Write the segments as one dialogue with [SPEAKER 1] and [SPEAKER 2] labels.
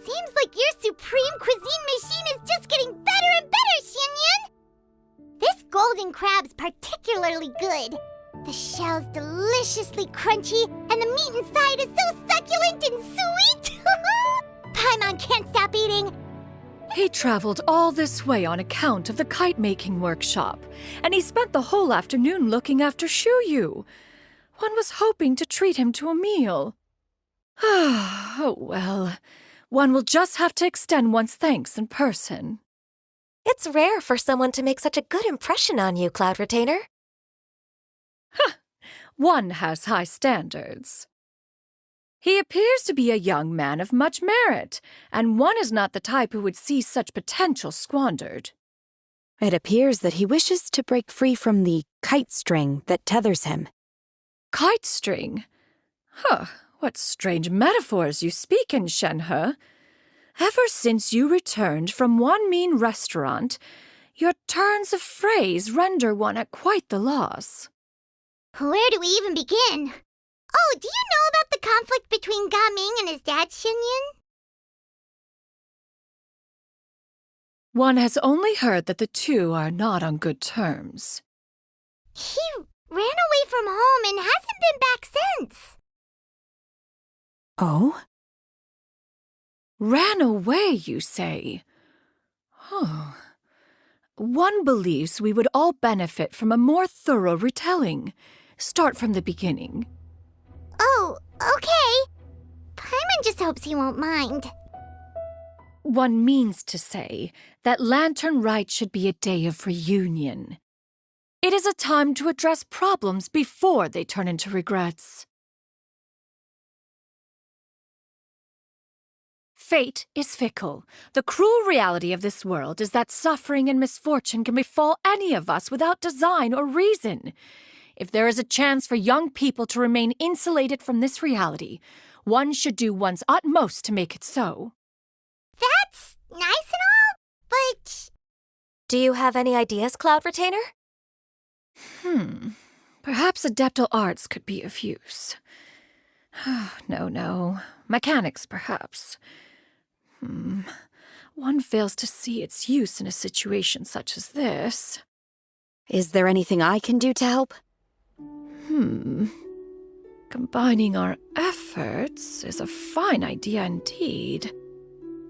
[SPEAKER 1] Seems like your supreme cuisine machine is just getting better and better, Xianyun! This golden crab's particularly good. The shell's deliciously crunchy, and the meat inside is so succulent and sweet! Paimon can't stop eating.
[SPEAKER 2] He traveled all this way on account of the kite-making workshop, and he spent the whole afternoon looking after Xianyun. One was hoping to treat him to a meal. Oh well, one will just have to extend one's thanks in person.
[SPEAKER 3] It's rare for someone to make such a good impression on you, Cloud Retainer.
[SPEAKER 2] One has high standards. He appears to be a young man of much merit, and one is not the type who would see such potential squandered.
[SPEAKER 4] It appears that he wishes to break free from the kite string that tethers him.
[SPEAKER 2] Kite string? What strange metaphors you speak in, Shenhe. Ever since you returned from one mean restaurant, your turns of phrase render one at quite the loss.
[SPEAKER 1] Where do we even begin? Oh, do you know about the conflict between Gaming and his dad, Xianyun?
[SPEAKER 2] One has only heard that the two are not on good terms.
[SPEAKER 1] He ran away from home and hasn't been back since.
[SPEAKER 4] Oh?
[SPEAKER 2] Ran away, you say? One believes we would all benefit from a more thorough retelling. Start from the beginning.
[SPEAKER 1] Oh, okay. Paimon just hopes he won't mind.
[SPEAKER 2] One means to say that Lantern Rite should be a day of reunion. It is a time to address problems before they turn into regrets. Fate is fickle. The cruel reality of this world is that suffering and misfortune can befall any of us without design or reason. If there is a chance for young people to remain insulated from this reality, one should do one's utmost to make it so.
[SPEAKER 1] That's nice and all, but...
[SPEAKER 3] Do you have any ideas, Cloud Retainer?
[SPEAKER 2] Perhaps adeptal arts could be of use. No. Mechanics, perhaps. One fails to see its use in a situation such as this.
[SPEAKER 4] Is there anything I can do to help?
[SPEAKER 2] Combining our efforts is a fine idea indeed.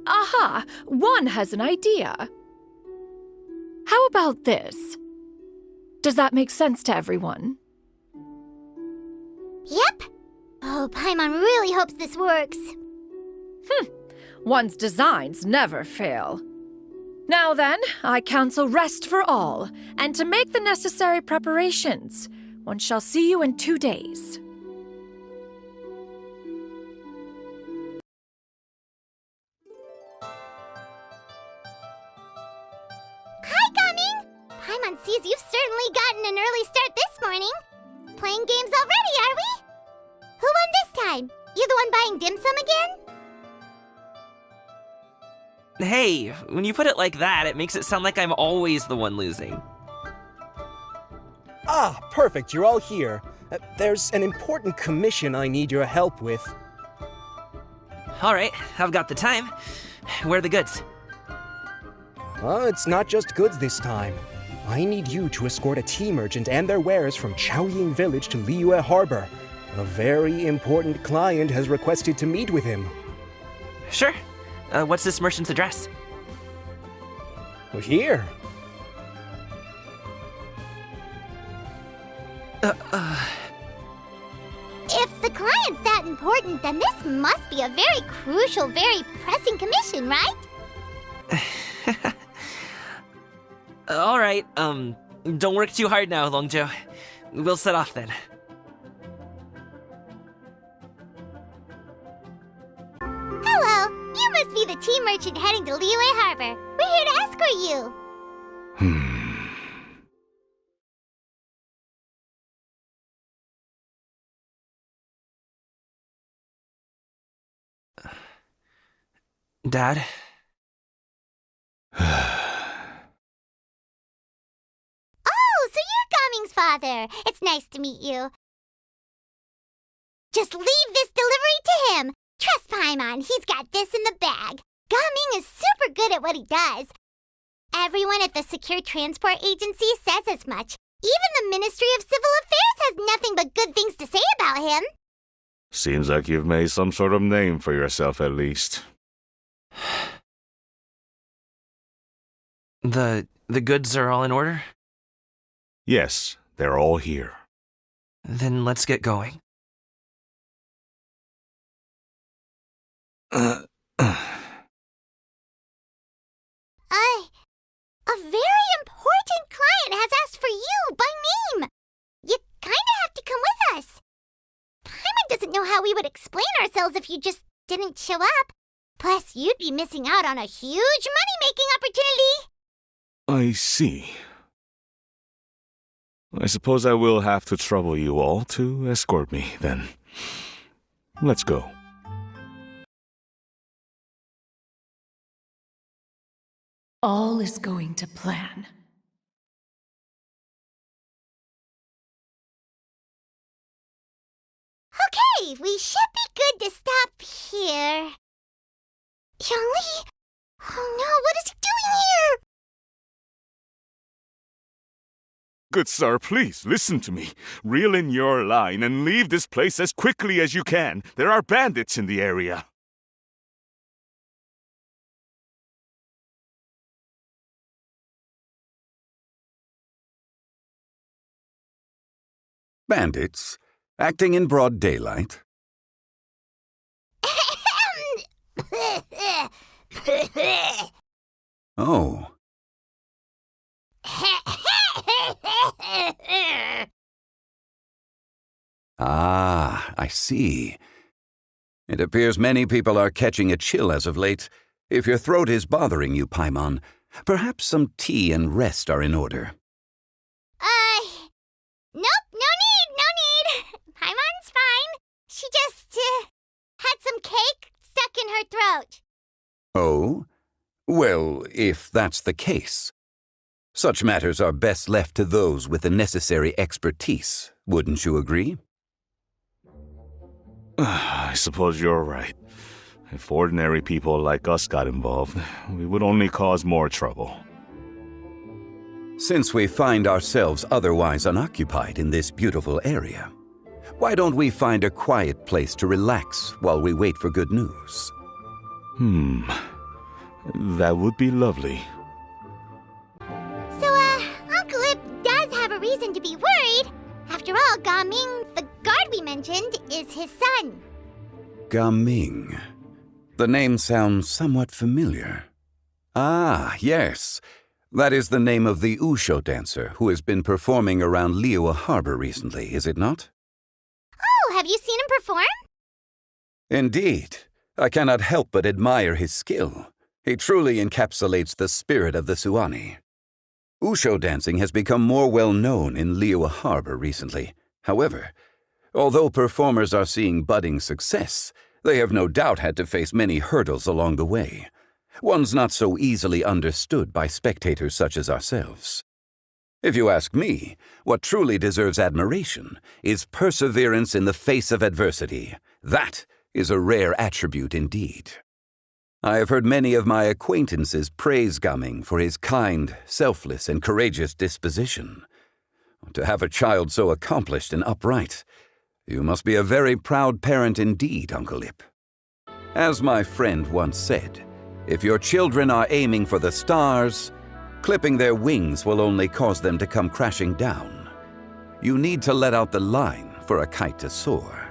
[SPEAKER 2] Aha! One has an idea. How about this? Does that make sense to everyone?
[SPEAKER 1] Yep. Oh, Paimon really hopes this works.
[SPEAKER 2] One's designs never fail. Now then, I counsel rest for all, and to make the necessary preparations. One shall see you in 2 days.
[SPEAKER 1] Hi, Gaming! Paimon sees you've certainly gotten an early start this morning. Playing games already, are we? Who won this time? You the one buying dim sum again?
[SPEAKER 5] Hey, when you put it like that, it makes it sound like I'm always the one losing.
[SPEAKER 6] Ah, perfect, you're all here. There's an important commission I need your help with.
[SPEAKER 5] Alright, I've got the time. Where are the goods?
[SPEAKER 6] It's not just goods this time. I need you to escort a tea merchant and their wares from Chaoying Village to Liyue Harbor. A very important client has requested to meet with him.
[SPEAKER 5] Sure. What's this merchant's address?
[SPEAKER 6] Here.
[SPEAKER 1] If the client's that important, then this must be a very crucial, very pressing commission, right?
[SPEAKER 5] Alright, don't work too hard now, Longzhou. We'll set off then.
[SPEAKER 1] Hello, you must be the tea merchant heading to Liyue Harbor. We're here to escort you.
[SPEAKER 5] Dad?
[SPEAKER 1] Oh, so you're Gaming's father. It's nice to meet you. Just leave this delivery to him. Trust Paimon, he's got this in the bag. Gaming is super good at what he does. Everyone at the Secure Transport Agency says as much. Even the Ministry of Civil Affairs has nothing but good things to say about him.
[SPEAKER 7] Seems like you've made some sort of name for yourself at least.
[SPEAKER 5] The goods are all in order?
[SPEAKER 7] Yes, they're all here.
[SPEAKER 5] Then let's get going.
[SPEAKER 1] A very important client has asked for you by name. You kinda have to come with us. Paimon doesn't know how we would explain ourselves if you just didn't show up. Plus, you'd be missing out on a huge money-making opportunity.
[SPEAKER 7] I see. I suppose I will have to trouble you all to escort me, then. Let's go.
[SPEAKER 2] All is going to plan.
[SPEAKER 1] Okay, we should be good to stop here. Zhongli? Oh no, what is he doing here?
[SPEAKER 7] Good sir, please, listen to me. Reel in your line and leave this place as quickly as you can. There are bandits in the area.
[SPEAKER 8] Bandits? Acting in broad daylight? Oh. Ah, I see. It appears many people are catching a chill as of late. If your throat is bothering you, Paimon, perhaps some tea and rest are in order.
[SPEAKER 1] Nope, no need. Paimon's fine. She just, had some cake stuck in her throat.
[SPEAKER 8] Oh? Well, if that's the case. Such matters are best left to those with the necessary expertise, wouldn't you agree?
[SPEAKER 7] I suppose you're right. If ordinary people like us got involved, we would only cause more trouble.
[SPEAKER 8] Since we find ourselves otherwise unoccupied in this beautiful area, why don't we find a quiet place to relax while we wait for good news?
[SPEAKER 7] That would be lovely.
[SPEAKER 1] So, Uncle Ip does have a reason to be worried. After all, Gaming, the guard we mentioned, is his son.
[SPEAKER 8] Gaming. The name sounds somewhat familiar. Ah, yes. That is the name of the Wushu dancer who has been performing around Liyue Harbor recently, is it not?
[SPEAKER 1] Oh, have you seen him perform?
[SPEAKER 8] Indeed. I cannot help but admire his skill. He truly encapsulates the spirit of the Suani. Wushu dancing has become more well known in Liyue Harbor recently. However, although performers are seeing budding success, they have no doubt had to face many hurdles along the way. One's not so easily understood by spectators such as ourselves. If you ask me, what truly deserves admiration is perseverance in the face of adversity. That is a rare attribute indeed. I have heard many of my acquaintances praise Gaming for his kind, selfless, and courageous disposition. To have a child so accomplished and upright, you must be a very proud parent indeed, Uncle Ip. As my friend once said, if your children are aiming for the stars, clipping their wings will only cause them to come crashing down. You need to let out the line for a kite to soar.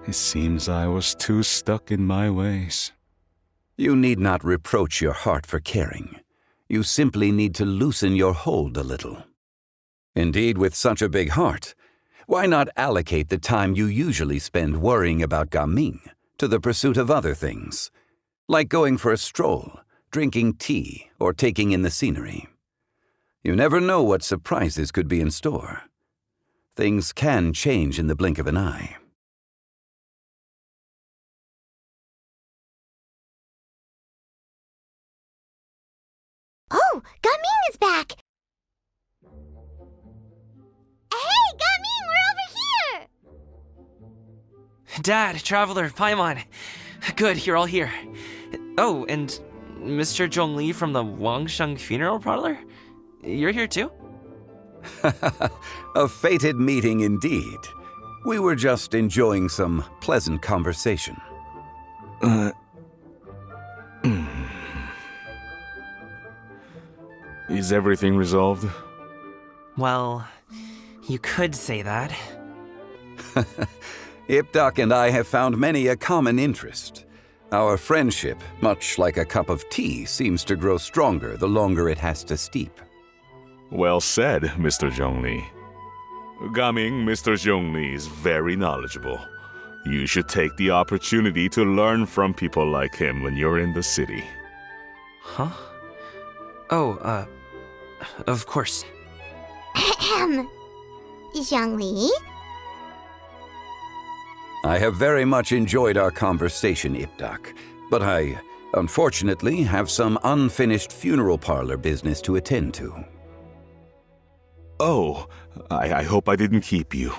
[SPEAKER 7] It seems I was too stuck in my ways.
[SPEAKER 8] You need not reproach your heart for caring. You simply need to loosen your hold a little. Indeed, with such a big heart, why not allocate the time you usually spend worrying about Gaming to the pursuit of other things, like going for a stroll, drinking tea, or taking in the scenery? You never know what surprises could be in store. Things can change in the blink of an eye.
[SPEAKER 1] Oh, Gaming is back! Hey, Gaming, we're over here!
[SPEAKER 5] Dad, Traveler, Paimon. Good, you're all here. Oh, and Mr. Zhongli from the Wangsheng Funeral Parlor? You're here too?
[SPEAKER 8] A fated meeting indeed. We were just enjoying some pleasant conversation.
[SPEAKER 7] Is everything resolved?
[SPEAKER 5] Well, you could say that.
[SPEAKER 8] Ipdak and I have found many a common interest. Our friendship, much like a cup of tea, seems to grow stronger the longer it has to steep.
[SPEAKER 7] Well said, Mr. Zhongli. Gaming, Mr. Zhongli is very knowledgeable. You should take the opportunity to learn from people like him when you're in the city.
[SPEAKER 5] Huh? Oh, of course.
[SPEAKER 1] Ahem. Zhongli?
[SPEAKER 8] I have very much enjoyed our conversation, Ipdak, but I, unfortunately, have some unfinished funeral parlor business to attend to.
[SPEAKER 7] Oh, I hope I didn't keep you.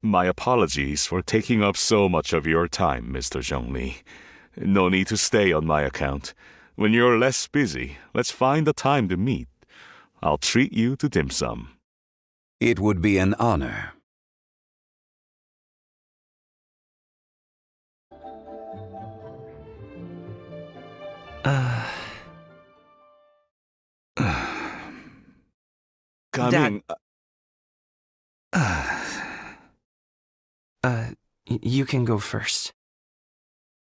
[SPEAKER 7] My apologies for taking up so much of your time, Mr. Zhongli. No need to stay on my account. When you're less busy, let's find a time to meet. I'll treat you to dim sum.
[SPEAKER 8] It would be an honor.
[SPEAKER 7] Gaming,
[SPEAKER 5] You can go first.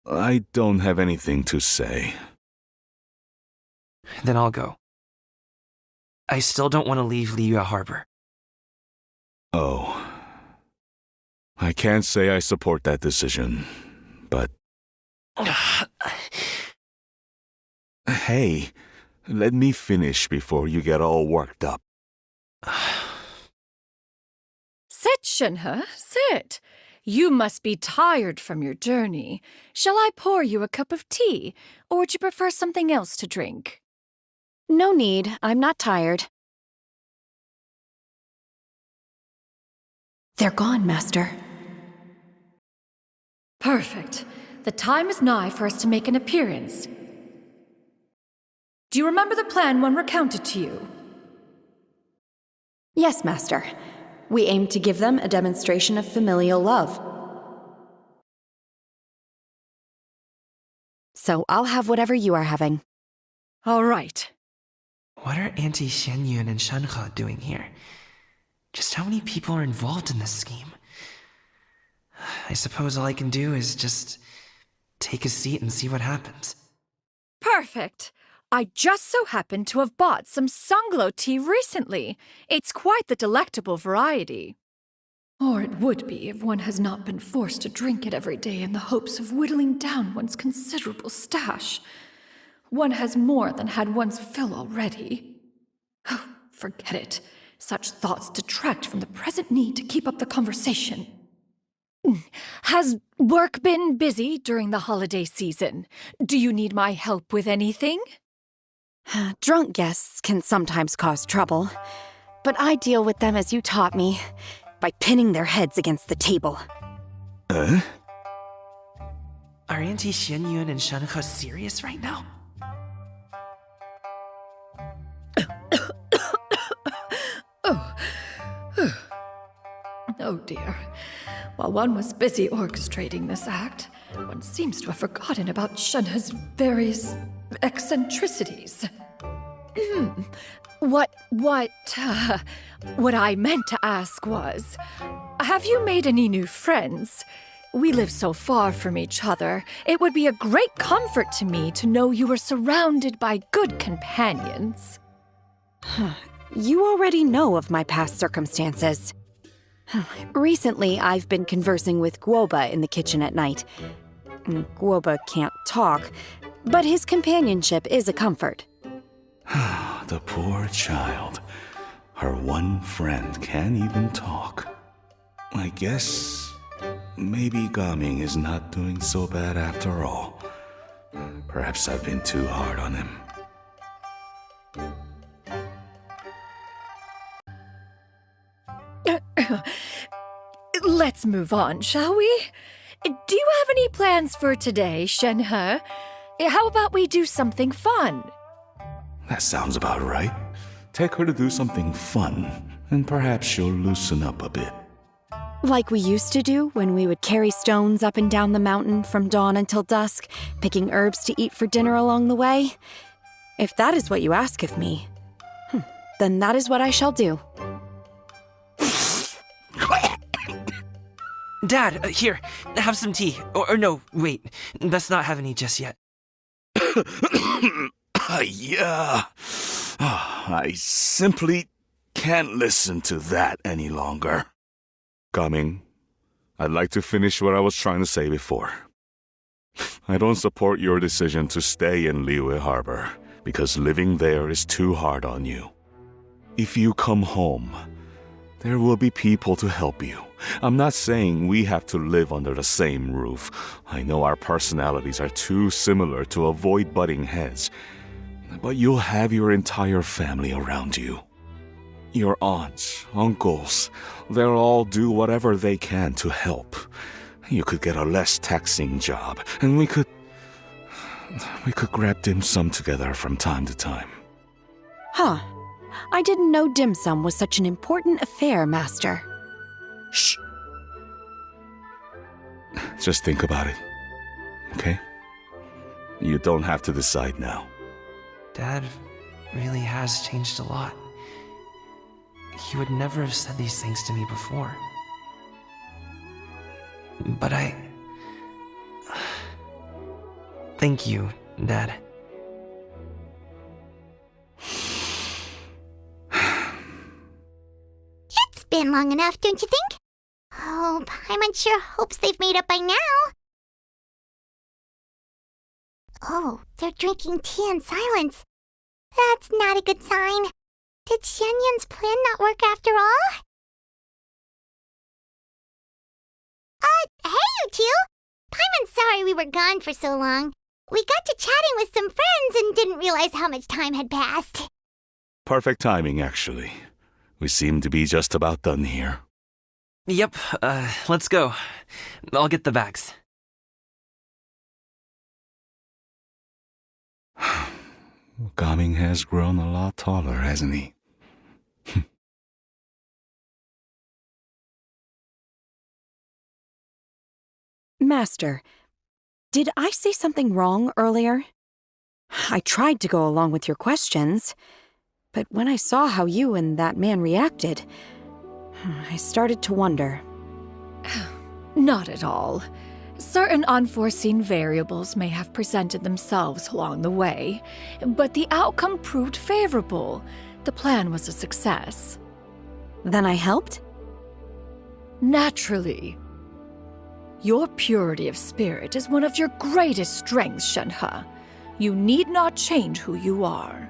[SPEAKER 7] I don't have anything to say.
[SPEAKER 5] Then I'll go. I still don't want to leave Liyue Harbor.
[SPEAKER 7] Oh. I can't say I support that decision, but... Hey, let me finish before you get all worked up.
[SPEAKER 2] Sit, Shenhe, sit. You must be tired from your journey. Shall I pour you a cup of tea, or would you prefer something else to drink?
[SPEAKER 4] No need. I'm not tired. They're gone, Master.
[SPEAKER 2] Perfect. The time is nigh for us to make an appearance. Do you remember the plan when recounted to you?
[SPEAKER 4] Yes, Master. We aim to give them a demonstration of familial love. So I'll have whatever you are having.
[SPEAKER 2] All right.
[SPEAKER 5] What are Auntie Xianyun and Shenhe doing here? Just how many people are involved in this scheme? I suppose all I can do is just take a seat and see what happens.
[SPEAKER 2] Perfect. I just so happen to have bought some Sunglow tea recently. It's quite the delectable variety. Or it would be if one has not been forced to drink it every day in the hopes of whittling down one's considerable stash. One has more than had one's fill already. Oh, forget it. Such thoughts detract from the present need to keep up the conversation. Has work been busy during the holiday season? Do you need my help with anything?
[SPEAKER 4] Drunk guests can sometimes cause trouble, but I deal with them as you taught me, by pinning their heads against the table.
[SPEAKER 5] Are Auntie Xianyun and Shenhe serious right now?
[SPEAKER 2] Oh dear. While one was busy orchestrating this act, one seems to have forgotten about Shenhe's various eccentricities. What I meant to ask was, have you made any new friends? We live so far from each other. It would be a great comfort to me to know you were surrounded by good companions.
[SPEAKER 4] You already know of my past circumstances. Recently, I've been conversing with Guoba in the kitchen at night. Guoba can't talk, but his companionship is a comfort.
[SPEAKER 7] The poor child. Her one friend can't even talk. I guess maybe Gaming is not doing so bad after all. Perhaps I've been too hard on him.
[SPEAKER 2] Let's move on, shall we? Do you have any plans for today, Shenhe? How about we do something fun?
[SPEAKER 7] That sounds about right. Take her to do something fun, and perhaps she'll loosen up a bit.
[SPEAKER 4] Like we used to do when we would carry stones up and down the mountain from dawn until dusk, picking herbs to eat for dinner along the way? If that is what you ask of me, then that is what I shall do.
[SPEAKER 5] Dad, here, have some tea. Or no, wait, let's not have any just yet.
[SPEAKER 7] Yeah. I simply can't listen to that any longer. Coming, I'd like to finish what I was trying to say before. I don't support your decision to stay in Liyue Harbor, because living there is too hard on you. If you come home, there will be people to help you. I'm not saying we have to live under the same roof. I know our personalities are too similar to avoid butting heads. But you'll have your entire family around you. Your aunts, uncles, they'll all do whatever they can to help. You could get a less taxing job, and we could grab dim sum together from time to time.
[SPEAKER 4] Huh. I didn't know dim sum was such an important affair, Master.
[SPEAKER 7] Shh. Just think about it, okay? You don't have to decide now.
[SPEAKER 5] Dad really has changed a lot. He would never have said these things to me before. But thank you, Dad.
[SPEAKER 1] It's been long enough, don't you think? Oh, Paimon sure hopes they've made up by now. Oh, they're drinking tea in silence. That's not a good sign. Did Xianyun's plan not work after all? Hey, you two! Paimon's sorry we were gone for so long. We got to chatting with some friends and didn't realize how much time had passed.
[SPEAKER 7] Perfect timing, actually. We seem to be just about done here.
[SPEAKER 5] Yep, let's go. I'll get the bags.
[SPEAKER 7] Gaming has grown a lot taller, hasn't he?
[SPEAKER 4] Master, did I say something wrong earlier? I tried to go along with your questions, but when I saw how you and that man reacted, I started to wonder.
[SPEAKER 2] Not at all. Certain unforeseen variables may have presented themselves along the way, but the outcome proved favorable. The plan was a success.
[SPEAKER 4] Then I helped?
[SPEAKER 2] Naturally. Your purity of spirit is one of your greatest strengths, Shenhe. You need not change who you are.